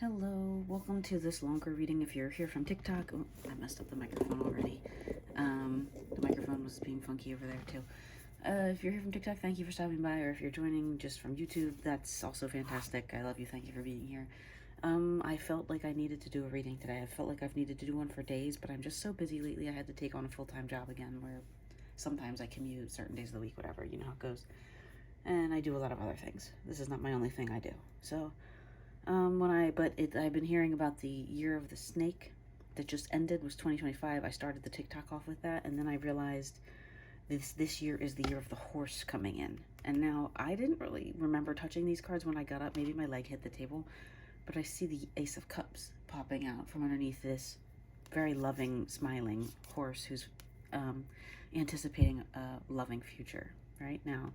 Hello, welcome to this longer reading. If you're here from TikTok, oh, I messed up the microphone already. The microphone was being funky over there too. If you're here from TikTok, thank you for stopping by, or if you're joining just from YouTube, that's also fantastic. I love you, thank you for being here. I felt like I needed to do a reading today. I felt like I've needed to do one for days, but I'm just so busy lately. I had to take on a full-time job again, where sometimes I commute certain days of the week, whatever, you know how it goes. And I do a lot of other things. This is not my only thing I do. So, I've been hearing about the year of the snake that just ended, was 2025. I started the TikTok off with that, and then I realized this year is the year of the horse coming in. And now I didn't really remember touching these cards when I got up. Maybe my leg hit the table, but I see the Ace of Cups popping out from underneath this very loving, smiling horse who's anticipating a loving future. Right now,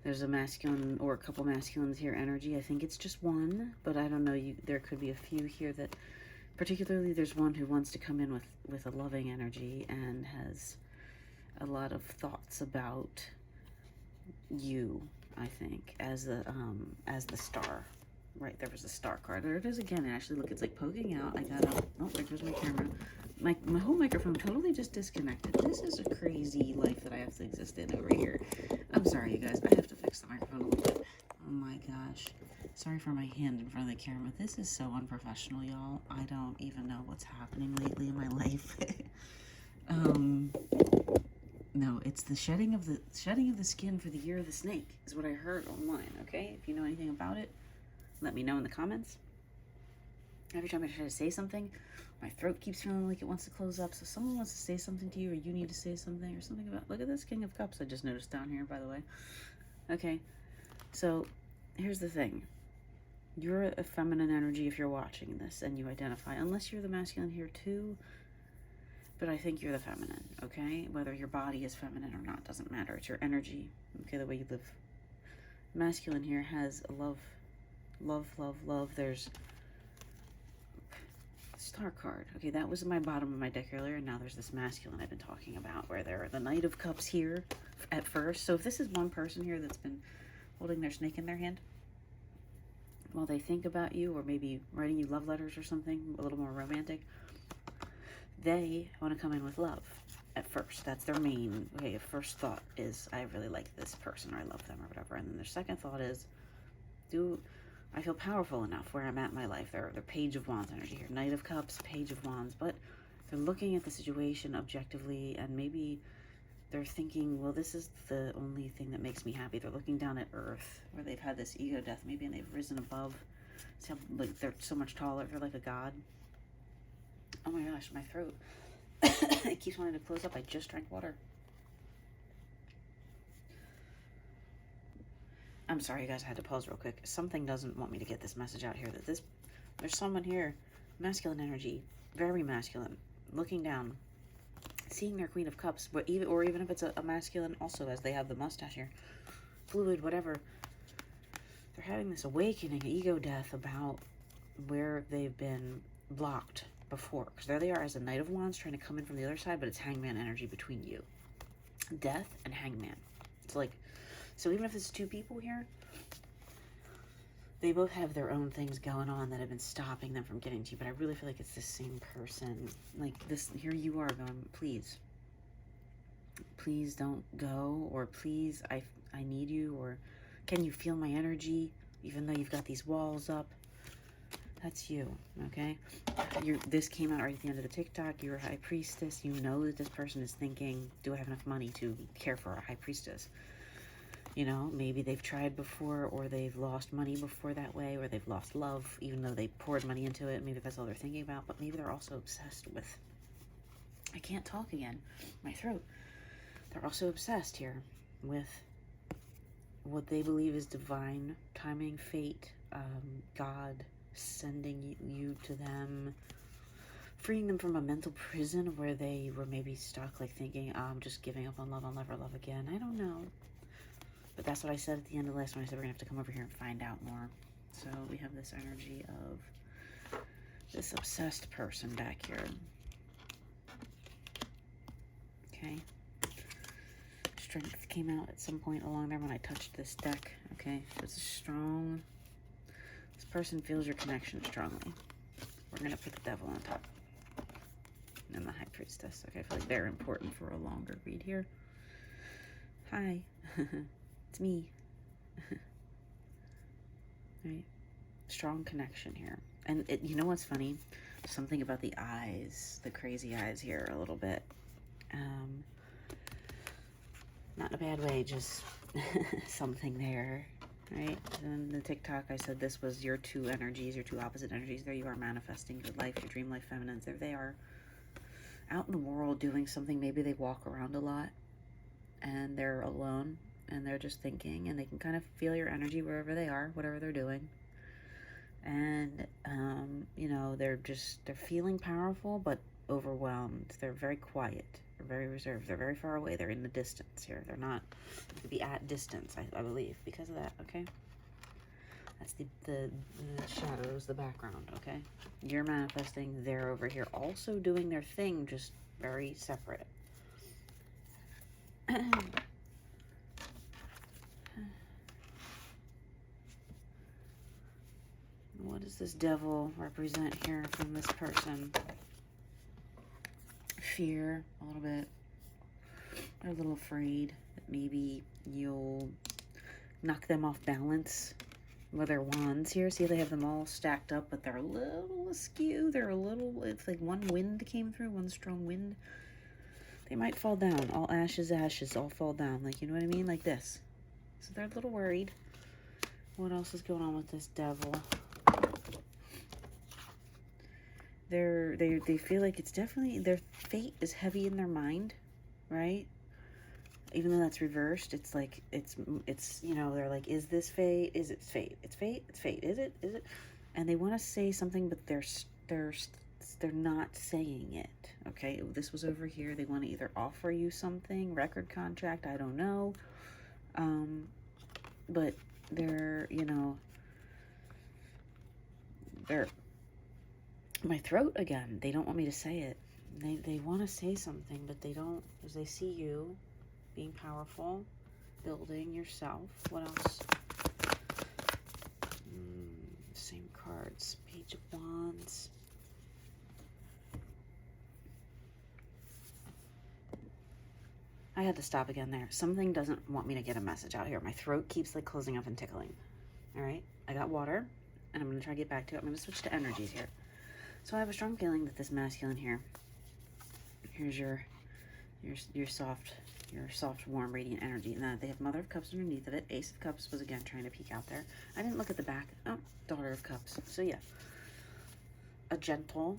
there's a masculine or a couple masculines here energy. I think it's just one, but I don't know. There could be a few here that, particularly there's one who wants to come in with a loving energy and has a lot of thoughts about you, I think, as the star. Right, there was a star card. There it is again. And actually, look, it's like poking out. I got out. Oh, there goes my camera. My whole microphone totally just disconnected. This is a crazy life that I have to exist in over here. I'm sorry, you guys. I have to fix the microphone a little bit. Oh my gosh. Sorry for my hand in front of the camera. This is so unprofessional, y'all. I don't even know what's happening lately in my life. No, it's the shedding of the skin for the year of the snake is what I heard online. Okay, if you know anything about it, let me know in the comments. Every time I try to say something, my throat keeps feeling like it wants to close up. So if someone wants to say something to you, or you need to say something, or something about, look at this King of Cups I just noticed down here, by the way. Okay, so here's the thing. You're a feminine energy if you're watching this and you identify, unless you're the masculine here too, but I think you're the feminine, okay? Whether your body is feminine or not, doesn't matter. It's your energy, okay, the way you live. Masculine here has love. There's star card. Okay, that was my bottom of my deck earlier, and now there's this masculine I've been talking about, where there are the Knight of Cups here at first. So if this is one person here that's been holding their snake in their hand while they think about you, or maybe writing you love letters or something, a little more romantic, they want to come in with love at first. That's their main, okay, first thought is, I really like this person, or I love them, or whatever. And then their second thought is, do I feel powerful enough where I'm at in my life? They're Page of Wands energy here. Knight of Cups, Page of Wands. But they're looking at the situation objectively, and maybe they're thinking, well, this is the only thing that makes me happy. They're looking down at Earth, where they've had this ego death, maybe, and they've risen above. See how, like, they're so much taller. They're like a god. Oh my gosh, my throat. It keeps wanting to close up. I just drank water. I'm sorry, you guys, I had to pause real quick. Something doesn't want me to get this message out here that there's someone here, masculine energy, very masculine, looking down, seeing their Queen of Cups, but even if it's a masculine also, as they have the mustache here, fluid, whatever, they're having this awakening, ego death about where they've been blocked before. Because there they are as a Knight of Wands trying to come in from the other side, but it's Hangman energy between you. Death and Hangman. It's like, so even if it's two people here, they both have their own things going on that have been stopping them from getting to you, but I really feel like it's the same person. Like this, here you are going, please don't go, or please, I need you, or can you feel my energy, even though you've got these walls up? That's you, okay? This came out right at the end of the TikTok. You're a high priestess. You know that this person is thinking, do I have enough money to care for a high priestess? You know, maybe they've tried before, or they've lost money before that way, or they've lost love, even though they poured money into it. Maybe that's all they're thinking about, but maybe they're also obsessed with, I can't talk again, my throat. They're also obsessed here with what they believe is divine timing, fate, God sending you to them, freeing them from a mental prison where they were maybe stuck, like thinking, oh, I'm just giving up on love, I'll never love again. I don't know. But that's what I said at the end of the last one. I said we're going to have to come over here and find out more. So we have this energy of this obsessed person back here. Okay. Strength came out at some point along there when I touched this deck. Okay. So it's a strong, this person feels your connection strongly. We're going to put the Devil on top. And the High Priestess. Okay, I feel like they're important for a longer read here. Hi. It's me. Right? Strong connection here. And you know what's funny? Something about the eyes, the crazy eyes here a little bit. Not in a bad way, just something there, right? In the TikTok, I said this was your two energies, your two opposite energies. There you are manifesting your life, your dream life feminines. There they are out in the world doing something. Maybe they walk around a lot and they're alone and they're just thinking, and they can kind of feel your energy wherever they are, whatever they're doing. And, you know, they're feeling powerful, but overwhelmed. They're very quiet. They're very reserved. They're very far away. They're in the distance here. They're not to be at distance, I believe, because of that, okay? That's the shadows, the background, okay? You're manifesting. They're over here also doing their thing, just very separate. What does this Devil represent here from this person? Fear, a little bit. They're a little afraid that maybe you'll knock them off balance with their wands here. See, they have them all stacked up, but they're a little askew. They're a little, it's like one wind came through, one strong wind. They might fall down. All ashes, ashes, all fall down. Like, you know what I mean? Like this. So they're a little worried. What else is going on with this Devil? They feel like it's definitely, their fate is heavy in their mind, right? Even though that's reversed, it's like, it's, you know, they're like, is this fate? Is it fate? It's fate? It's fate. Is it? Is it? And they want to say something, but they're not saying it, okay? This was over here. They want to either offer you something, record contract, I don't know. But they're, you know, they're, my throat again. They don't want me to say it. They want to say something, but they don't, because they see you being powerful, building yourself. What else? Same cards. Page of Wands. I had to stop again there. Something doesn't want me to get a message out here. My throat keeps like closing up and tickling. All right. I got water, and I'm going to try to get back to it. I'm going to switch to energies here. So I have a strong feeling that this masculine here, here's your soft, warm, radiant energy. And then they have Mother of Cups underneath of it. Ace of Cups was again trying to peek out there. I didn't look at the back. Oh, Daughter of Cups. So yeah, a gentle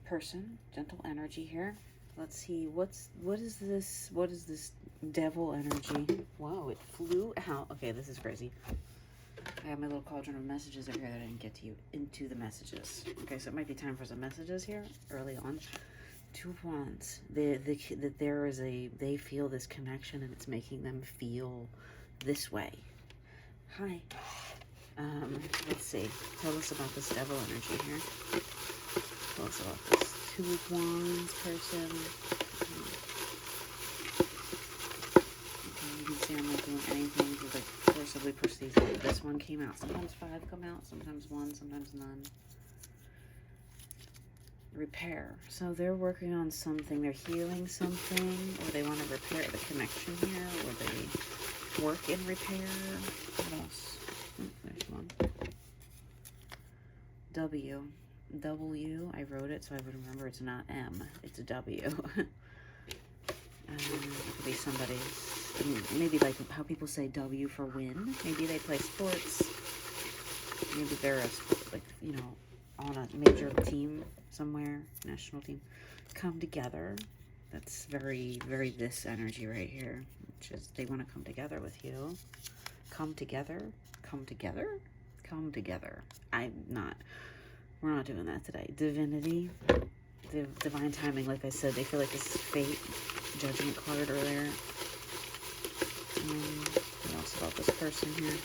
person, gentle energy here. Let's see, what is this Devil energy? Wow, it flew out. Okay, this is crazy. I have my little cauldron of messages over here that I didn't get to you into the messages. Okay, so it might be time for some messages here early on. Two of Wands. That there is they feel this connection, and it's making them feel this way. Hi. Let's see. Tell us about this Devil energy here. Tell us about this Two of Wands person. Okay, you can see I'm not doing anything to like forcibly push these in. This one came out. Sometimes 5 come out, sometimes 1, sometimes none. Repair. So they're working on something. They're healing something, or they want to repair the connection here, or they work in repair. What else? Oh, there's one. W. I wrote it so I would remember it's not M. It's a W. It could be somebody's, maybe like how people say W for win. Maybe they play sports. Maybe they're a, like, you know, on a major team somewhere, national team. Come together. That's very, very this energy right here, which is they want to come together with you. Come together. Come together. Come together. We're not doing that today. Divinity. The divine timing, like I said, they feel like this is fate. Judgment card earlier. What else about this person here?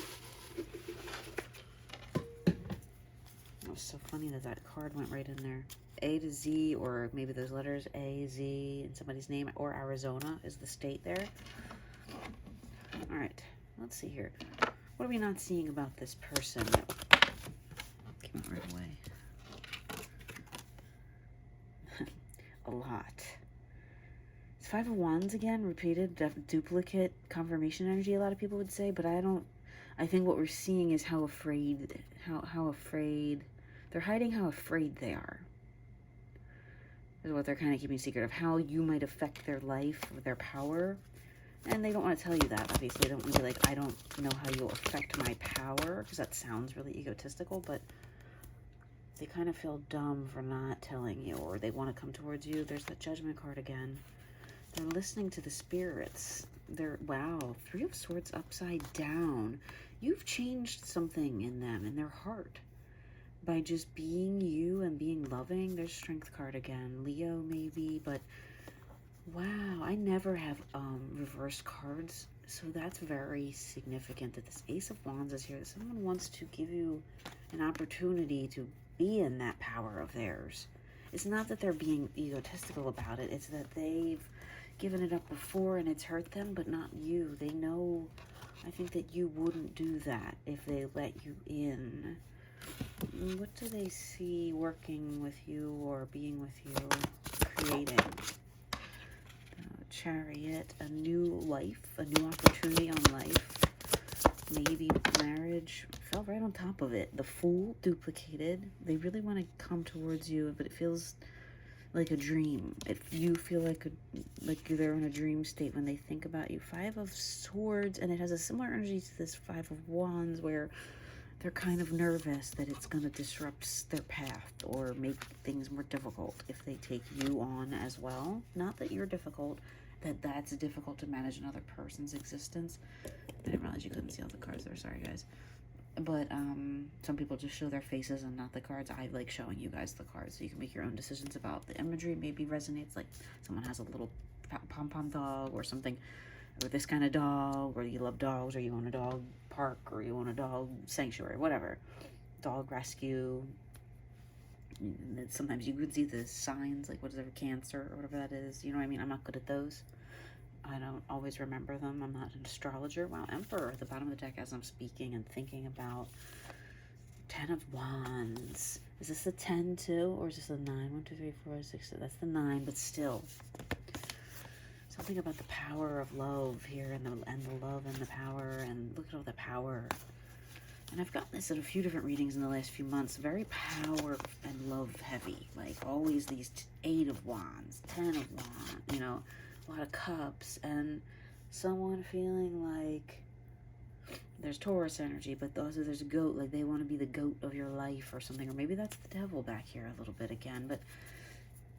It was so funny that card went right in there. A to Z, or maybe those letters A, Z, in somebody's name, or Arizona is the state there. All right, let's see here. What are we not seeing about this person? a lot. It's Five of Wands again, repeated, duplicate, confirmation energy, a lot of people would say, but I think what we're seeing is how afraid, they're hiding how afraid they are. Is what they're kind of keeping secret of, how you might affect their life or their power. And they don't want to tell you that, obviously. They don't want to be like, I don't know how you'll affect my power, because that sounds really egotistical, but they kind of feel dumb for not telling you, or they want to come towards you. There's that Judgment card again. They're listening to the spirits. Wow, Three of Swords upside down. You've changed something in them, in their heart. By just being you and being loving. There's Strength card again. Leo maybe, but wow, I never have reversed cards, so that's very significant that this Ace of Wands is here, that someone wants to give you an opportunity to be in that power of theirs. It's not that they're being egotistical about it, it's that they've given it up before and it's hurt them, but not you. They know, I think, that you wouldn't do that if they let you in. What do they see working with you or being with you, creating? Chariot, a new life, a new opportunity on life, maybe marriage. Fell right on top of it. The Fool, duplicated. They really want to come towards you, but it feels like a dream. If you feel like they're in a dream state when they think about you. Five of Swords, and it has a similar energy to this Five of Wands, where they're kind of nervous that it's going to disrupt their path or make things more difficult if they take you on as well. Not that you're difficult, that's difficult to manage another person's existence. I didn't realize you couldn't see all the cards there. Sorry, guys. But some people just show their faces and not the cards. I like showing you guys the cards so you can make your own decisions about the imagery. Maybe resonates, like someone has a little pom-pom dog or something, or this kind of dog, or you love dogs, or you own a dog park, or you own a dog sanctuary, whatever. Dog rescue. And sometimes you could see the signs, like whatever, Cancer or whatever that is. You know what I mean? I'm not good at those. I don't always remember them. I'm not an astrologer. Wow, Emperor at the bottom of the deck as I'm speaking and thinking about. 10 of Wands. Is this the 10 too? Or is this the 9? 1, 2, 3, 4, 6. That's the 9, but still. Something about the power of love here, and the love and the power, and look at all the power. And I've gotten this in a few different readings in the last few months. Very power and love heavy. Like always these 8 of Wands, 10 of Wands, you know, a lot of cups, and someone feeling like there's Taurus energy, but also there's a goat, like they want to be the goat of your life or something. Or maybe that's the devil back here a little bit again, but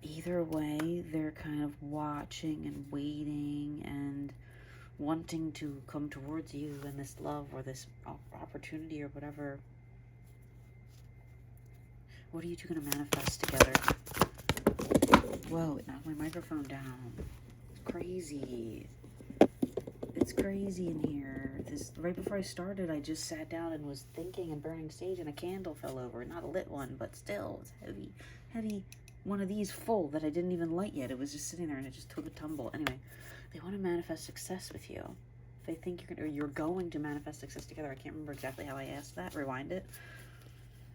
either way, they're kind of watching and waiting and wanting to come towards you and this love or this opportunity or whatever. What are you two going to manifest together? Whoa, it knocked my microphone down. It's crazy. It's crazy in here. Right before I started, I just sat down and was thinking and burning sage, and a candle fell over. Not a lit one, but still, it's heavy. Heavy. One of these full that I didn't even light yet. It was just sitting there and it just took a tumble. Anyway, they want to manifest success with you. They think you're going to manifest success together. I can't remember exactly how I asked that. Rewind it.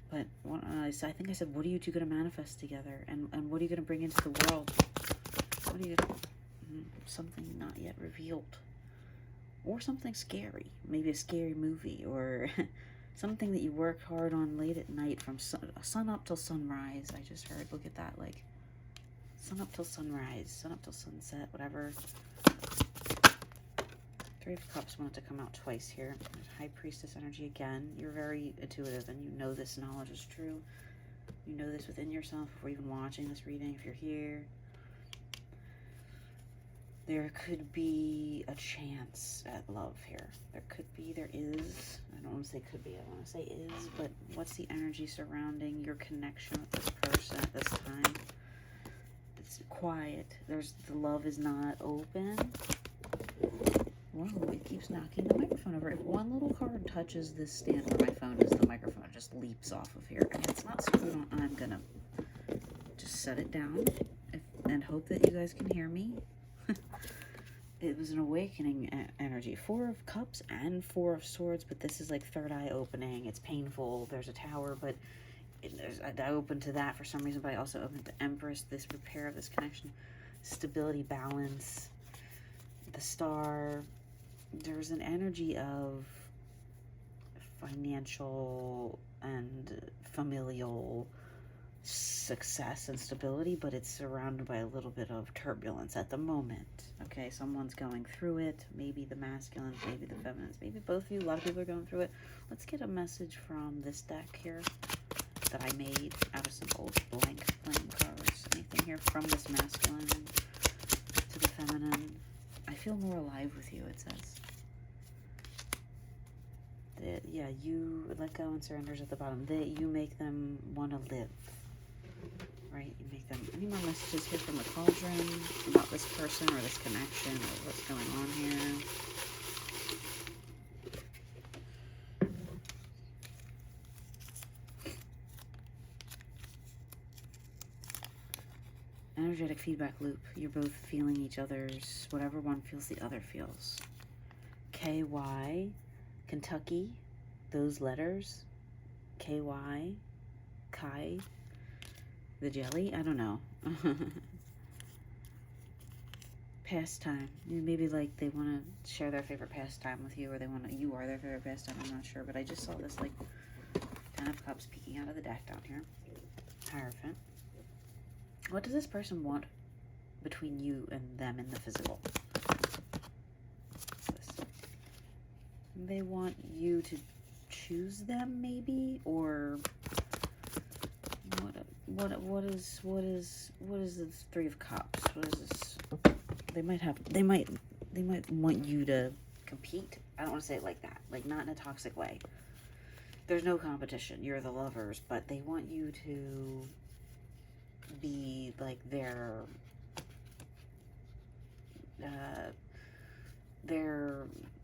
But I think I said, what are you two going to manifest together? And what are you going to bring into the world? What are you going to... Something not yet revealed. Or something scary. Maybe a scary movie. Or something that you work hard on late at night from sun up till sunrise. I just heard, look at that, like sun up till sunrise, sun up till sunset, whatever. 3 of Cups wanted to come out twice here. High Priestess energy again. You're very intuitive and you know this knowledge is true. You know this within yourself before even watching this reading, if you're here. There could be a chance at love here. There is. I don't want to say could be, I want to say is, but what's the energy surrounding your connection with this person at this time? It's quiet. The love is not open. Whoa, it keeps knocking the microphone over. If one little card touches this stand where my phone is, the microphone just leaps off of here. And it's not screwed on. I'm gonna just set it down and hope that you guys can hear me. It was an awakening energy. 4 of Cups and 4 of Swords, but this is like third eye opening. It's painful. There's a tower, but I open to that for some reason, but I also open to Empress, this repair of this connection, stability, balance, the Star. There's an energy of financial and familial success and stability, but it's surrounded by a little bit of turbulence at the moment. Okay, someone's going through it. Maybe the masculines, maybe the feminines, maybe both of you. A lot of people are going through it. Let's get a message from this deck here that I made out of some old blank playing cards. Anything here from this masculine to the feminine? I feel more alive with you, it says. Yeah, you let go and surrenders at the bottom. You make them want to live. Right? You make them. Any more messages here from the cauldron about this person or this connection or what's going on here? Energetic feedback loop. You're both feeling each other's, whatever one feels, the other feels. KY, Kentucky, those letters. KY, Kai, the jelly? I don't know. Pastime. Maybe like they want to share their favorite pastime with you, or they want to, you are their favorite pastime. I'm not sure, but I just saw this like 10 of Cups peeking out of the deck down here. Hierophant. What does this person want between you and them in the physical? What's this? They want you to choose them, maybe, or what is the Three of Cups? What is this? They might want you to compete. I don't want to say it like that, like not in a toxic way. There's no competition. You're the lovers, but they want you to be like they're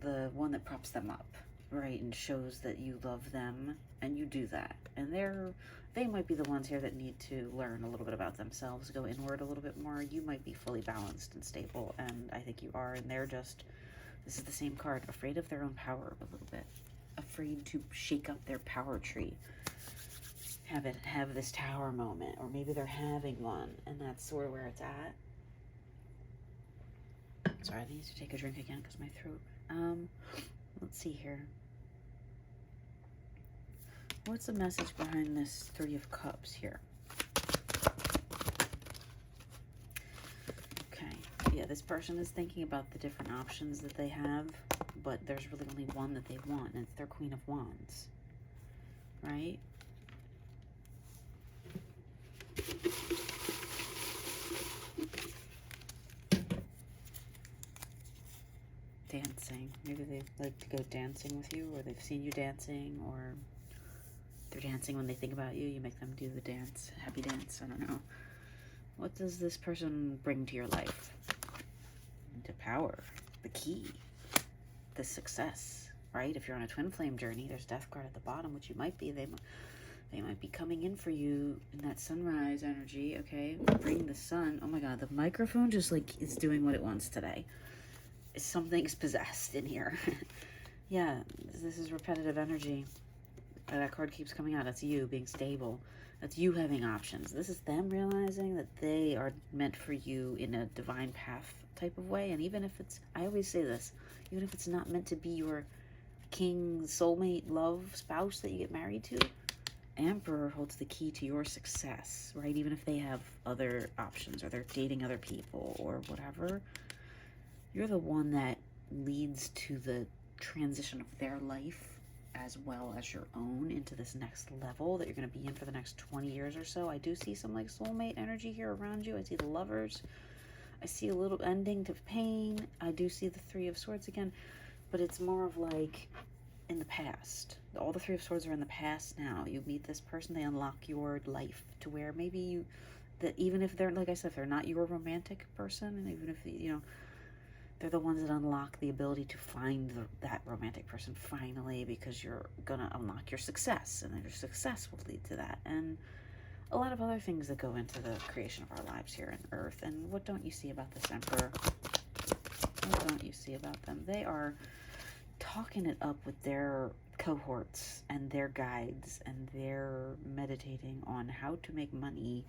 the one that props them up, right, and shows that you love them, and you do that. And they might be the ones here that need to learn a little bit about themselves, go inward a little bit more. You might be fully balanced and stable, and I think you are, and they're just, this is the same card, afraid of their own power a little bit, afraid to shake up their power tree, have this tower moment, or maybe they're having one, and that's sort of where it's at. Sorry, I need to take a drink again because my throat. Let's see here. What's the message behind this Three of Cups here? Okay, yeah, this person is thinking about the different options that they have, but there's really only one that they want, and it's their Queen of Wands, right? Dancing. Maybe they like to go dancing with you, or they've seen you dancing, or they're dancing when they think about you. You make them do the dance, happy dance. I don't know. What does this person bring to your life? The power, the key, the success, right? If you're on a twin flame journey, there's Death card at the bottom, which you might be. They might be coming in for you in that sunrise energy, okay? Bring the sun. Oh my God, the microphone just like is doing what it wants today. Something's possessed in here. Yeah, this is repetitive energy. That card keeps coming out. That's you being stable. That's you having options. This is them realizing that they are meant for you in a divine path type of way. And even if it's, I always say this, even if it's not meant to be your king, soulmate, love, spouse that you get married to, Emperor holds the key to your success, right? Even if they have other options, or they're dating other people, or whatever, you're the one that leads to the transition of their life as well as your own into this next level that you're going to be in for the next 20 years or so. I do see some like soulmate energy here around you. I see the lovers. I see a little ending to pain. I do see the Three of Swords again, but it's more of like in the past. All the Three of Swords are in the past now. You meet this person, they unlock your life to where maybe that even if they're, like I said, if they're not your romantic person, and even if, they're the ones that unlock the ability to find that romantic person finally, because you're going to unlock your success, and then your success will lead to that. And a lot of other things that go into the creation of our lives here on Earth. And what don't you see about this Emperor? What don't you see about them? They are talking it up with their cohorts and their guides, and they're meditating on how to make money,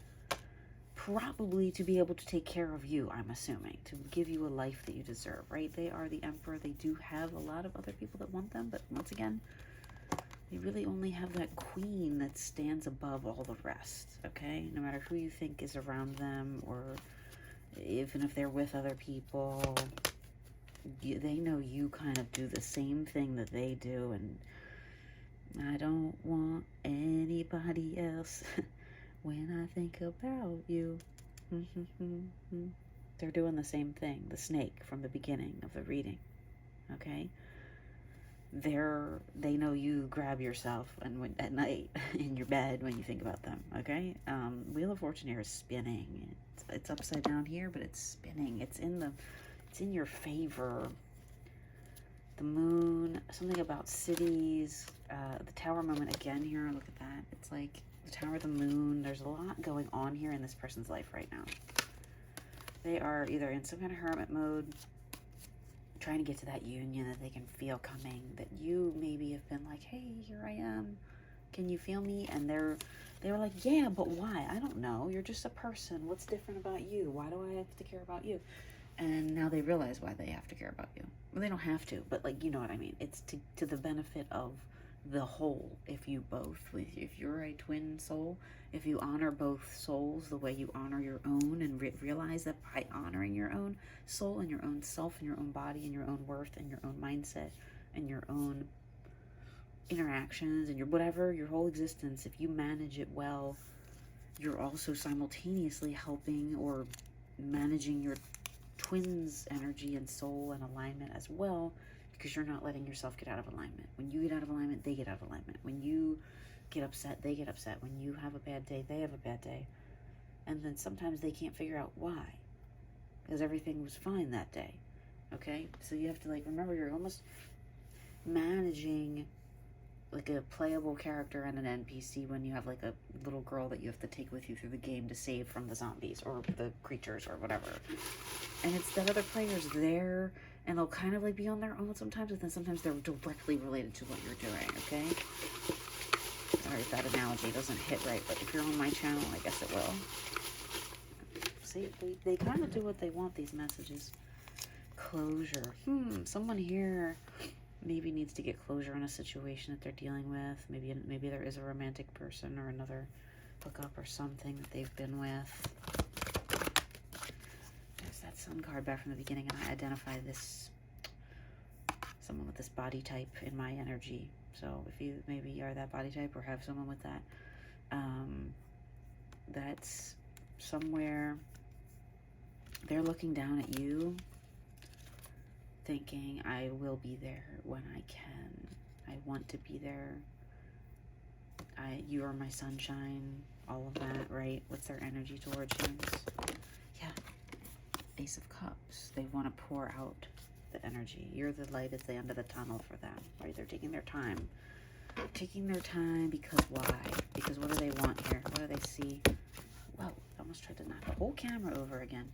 probably to be able to take care of you, I'm assuming, to give you a life that you deserve, right? They are the emperor. They do have a lot of other people that want them, but once again, they really only have that queen that stands above all the rest, okay? No matter who you think is around them, or even if they're with other people, they know you kind of do the same thing that they do, and I don't want anybody else when I think about you. They're doing the same thing, the snake from the beginning of the reading, okay? They know you grab yourself and when, at night in your bed when you think about them, okay? Wheel of Fortune here is spinning. It's upside down here, but it's spinning. It's in your favor. The moon, something about cities, the tower moment again here. Look at that. It's like the tower, the moon. There's a lot going on here in this person's life right now. They are either in some kind of hermit mode, trying to get to that union that they can feel coming, that you maybe have been like, hey, here I am, can you feel me? And they were like, yeah, but why? I don't know, you're just a person, what's different about you? Why do I have to care about you? And now they realize why they have to care about you. Well, they don't have to, but like, you know what I mean. It's to the benefit of the whole. If you're a twin soul, if you honor both souls the way you honor your own, and realize that by honoring your own soul and your own self and your own body and your own worth and your own mindset and your own interactions and your whatever, your whole existence, if you manage it well, you're also simultaneously helping or managing your twins' energy and soul and alignment as well, because you're not letting yourself get out of alignment. When you get out of alignment, they get out of alignment. When you get upset, they get upset. When you have a bad day, they have a bad day. And then sometimes they can't figure out why, because everything was fine that day, okay? So you have to, like, remember, you're almost managing like a playable character and an NPC when you have like a little girl that you have to take with you through the game to save from the zombies or the creatures or whatever. And it's that other player's there, and they'll kind of like be on their own sometimes, but then sometimes they're directly related to what you're doing, okay? Sorry if that analogy doesn't hit right, but if you're on my channel, I guess it will. See, they kind of do what they want, these messages. Closure. Someone here maybe needs to get closure on a situation that they're dealing with. Maybe there is a romantic person or another hookup or something that they've been with. There's that Sun card back from the beginning, and I identify this someone with this body type in my energy. So if you maybe are that body type or have someone with that, that's somewhere they're looking down at you, thinking, I will be there when I can. I want to be there. You are my sunshine. All of that, right? What's their energy towards you? Yeah. Ace of Cups. They want to pour out the energy. You're the light at the end of the tunnel for them, right? They're taking their time. Taking their time because why? Because what do they want here? What do they see? Whoa, I almost tried to knock the whole camera over again.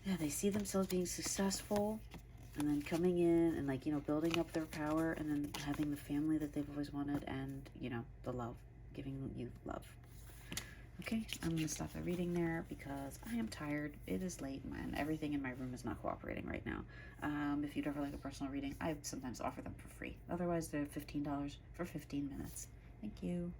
Yeah, they see themselves being successful and then coming in and, like, you know, building up their power and then having the family that they've always wanted and, you know, the love, giving you love. Okay, I'm going to stop the reading there because I am tired. It is late and everything in my room is not cooperating right now. If you'd ever like a personal reading, I sometimes offer them for free. Otherwise, they're $15 for 15 minutes. Thank you.